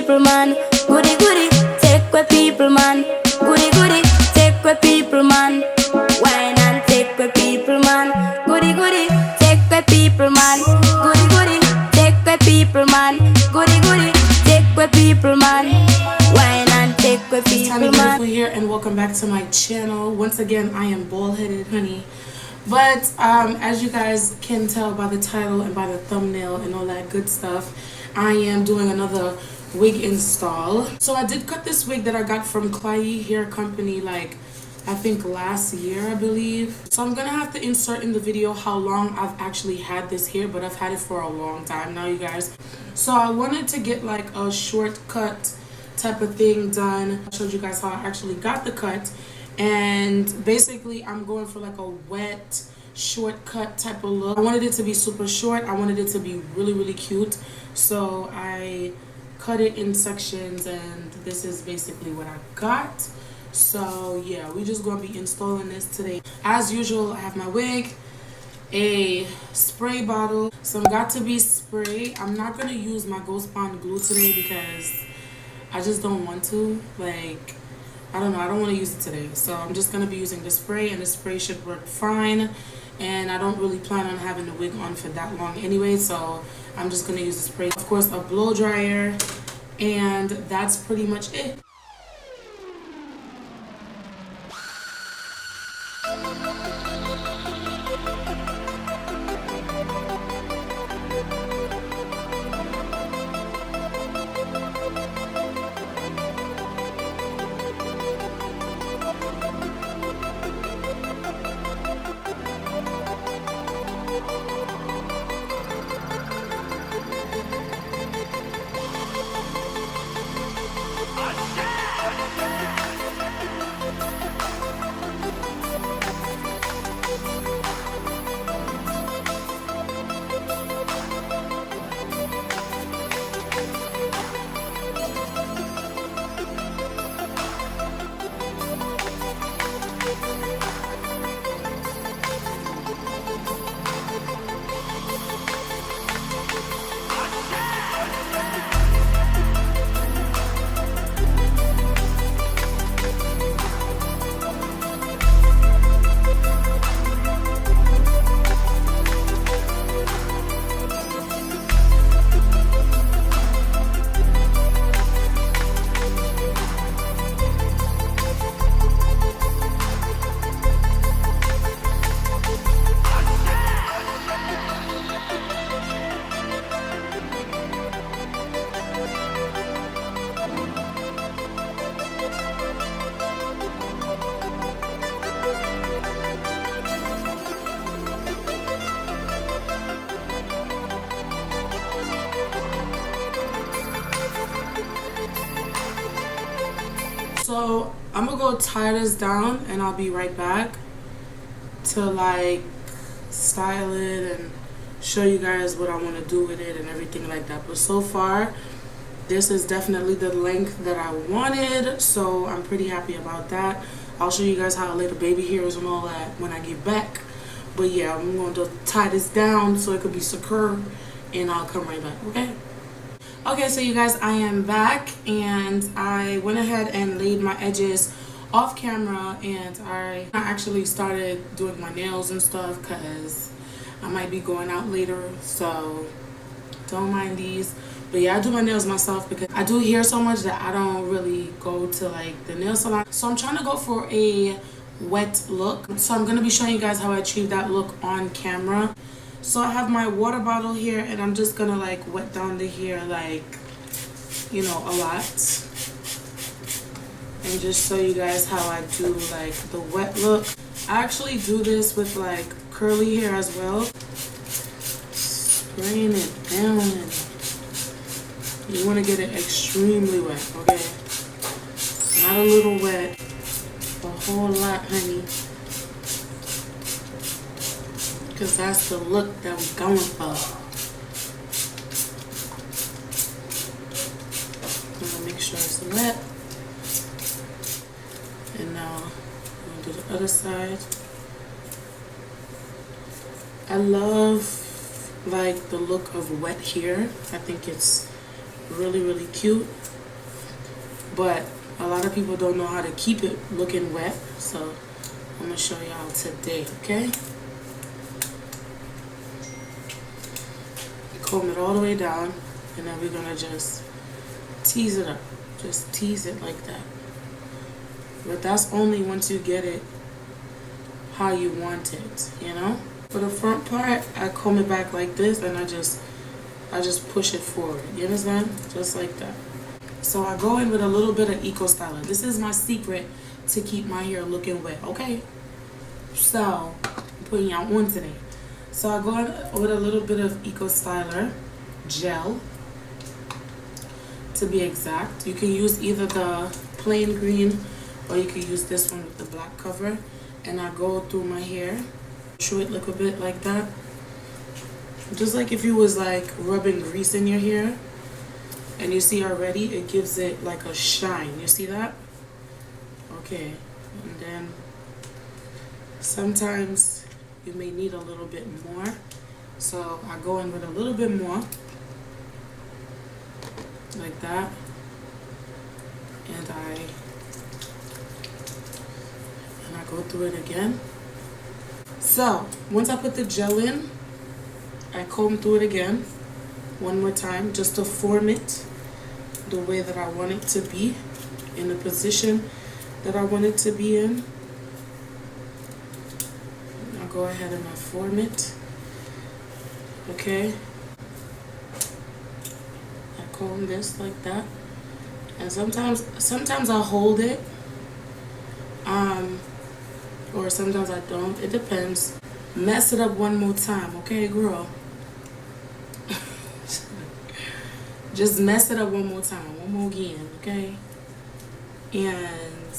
people man. Goody goody, take with people man. Goody goody, take with people man. Wine and take with people man. Goody goody, take with people man. Goody goody, take with people man. Goody goody, take with people man. Wine and take with people man. Tanyabeautiful here, and welcome back to my channel. Once again, I am bald-headed, honey. But as you guys can tell by the title and by the thumbnail and all that good stuff, I am doing another wig install. So I did cut this wig that I got from Klaiyi hair company, like I think last year, I believe. So I'm gonna have to insert in the video how long I've actually had this hair, but I've had it for a long time now, you guys. So I wanted to get like a shortcut type of thing done. I showed you guys how I actually got the cut, and basically I'm going for like a wet shortcut type of look. I wanted it to be super short. I wanted it to be really cute, so I cut it in sections, and this is basically what I got. So yeah, we're just gonna be installing this today. As usual, I have my wig, a spray bottle, some got to be spray. I'm not gonna use my Ghost Bond glue today because I just don't want to. Like, I don't know, I don't want to use it today. So I'm just gonna be using the spray, and the spray should work fine. And I don't really plan on having the wig on for that long anyway, so I'm just gonna use the spray. Of course, a blow dryer, and that's pretty much it. So I'm gonna go tie this down, and I'll be right back to like style it and show you guys what I want to do with it and everything like that. But so far, this is definitely the length that I wanted, so I'm pretty happy about that. I'll show you guys how I lay the baby hairs and all that when I get back. But yeah, I'm going to tie this down so it could be secure, and I'll come right back, okay? Okay, so you guys, I am back, and I went ahead and laid my edges off camera, and I actually started doing my nails and stuff because I might be going out later, so don't mind these. But yeah, I do my nails myself because I do hair so much that I don't really go to like the nail salon. So I'm trying to go for a wet look. So I'm going to be showing you guys how I achieve that look on camera. So I have my water bottle here, and I'm just gonna like wet down the hair, like, you know, a lot, and just show you guys how I do like the wet look. I actually do this with like curly hair as well. Spraying it down. You want to get it extremely wet, okay? Not a little wet, a whole lot, honey. Because that's the look that we're going for. I'm going to make sure it's wet. And now I'm going to do the other side. I love like the look of wet hair. I think it's really cute. but a lot of people don't know how to keep it looking wet, so I'm gonna show y'all today. Okay, comb it all the way down, and then we're gonna just tease it up. Just tease it like that. But that's only once you get it how you want it, you know. For the front part, I comb it back like this, and I just push it forward. You understand? Just like that. So I go in with a little bit of Eco Styler. This is my secret to keep my hair looking wet. Okay. So I'm putting y'all on today. So I go in with a little bit of Eco Styler gel, to be exact. You can use either the plain green, or you can use this one with the black cover. And I go through my hair, show it look a bit like that. Just like if you was like rubbing grease in your hair. And you see already it gives it like a shine. You see that? Okay. And then sometimes you may need a little bit more. So I go in with a little bit more. Like that. And I go through it again. So once I put the gel in, I comb through it again one more time just to form it the way that I want it to be, in the position that I want it to be in. I'll go ahead and I form it. Okay, I comb this like that, and sometimes I'll hold it, or sometimes I don't. It depends. Mess it up one more time, okay, girl? Just mess it up one more time, one more again, okay? And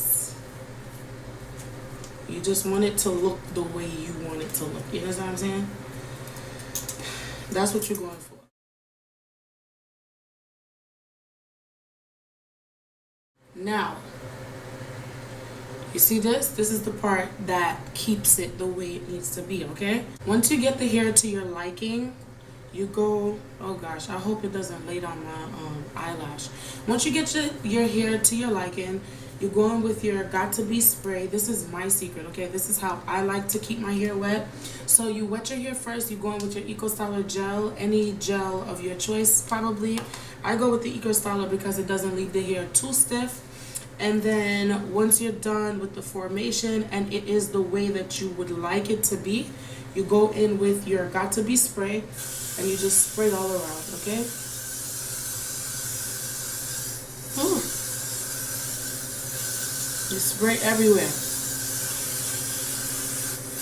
you just want it to look the way you want it to look. You know what I'm saying? That's what you're going for. Now, you see this? This is the part that keeps it the way it needs to be, okay? Once you get the hair to your liking, you go, oh gosh, I hope it doesn't lay down my eyelash. Once you get your hair to your liking, you go in with your Got To Be spray. This is my secret, okay? This is how I like to keep my hair wet. So you wet your hair first, you go in with your Eco Styler gel, any gel of your choice probably. I go with the Eco Styler because it doesn't leave the hair too stiff. And then once you're done with the formation and it is the way that you would like it to be, you go in with your Got To Be spray and you just spray it all around, okay? You spray everywhere.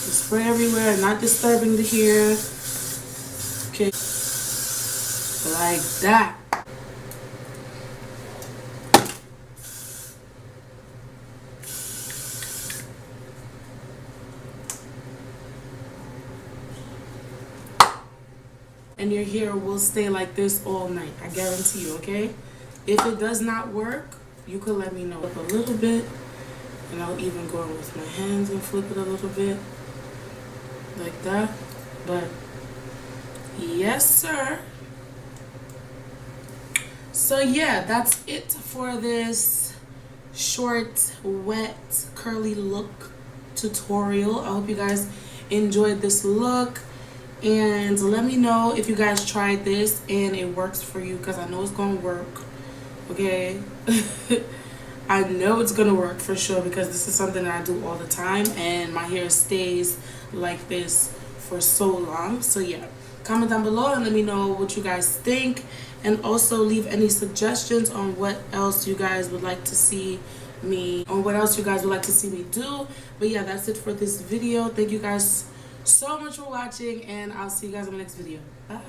You spray everywhere, not disturbing the hair. Okay, like that. And your hair will stay like this all night, I guarantee you, okay? If it does not work, you could let me know a little bit, and I'll even go in with my hands and flip it a little bit like that. But yes, sir. So yeah, that's it for this short, wet, curly look tutorial. I hope you guys enjoyed this look. And let me know if you guys tried this and it works for you, because I know it's gonna work, okay? I know it's gonna work for sure, because this is something that I do all the time and my hair stays like this for so long. So yeah, comment down below and let me know what you guys think, and also leave any suggestions on what else you guys would like to see me do. But yeah, that's it for this video. Thank you guys so much for watching, and I'll see you guys in the next video. Bye.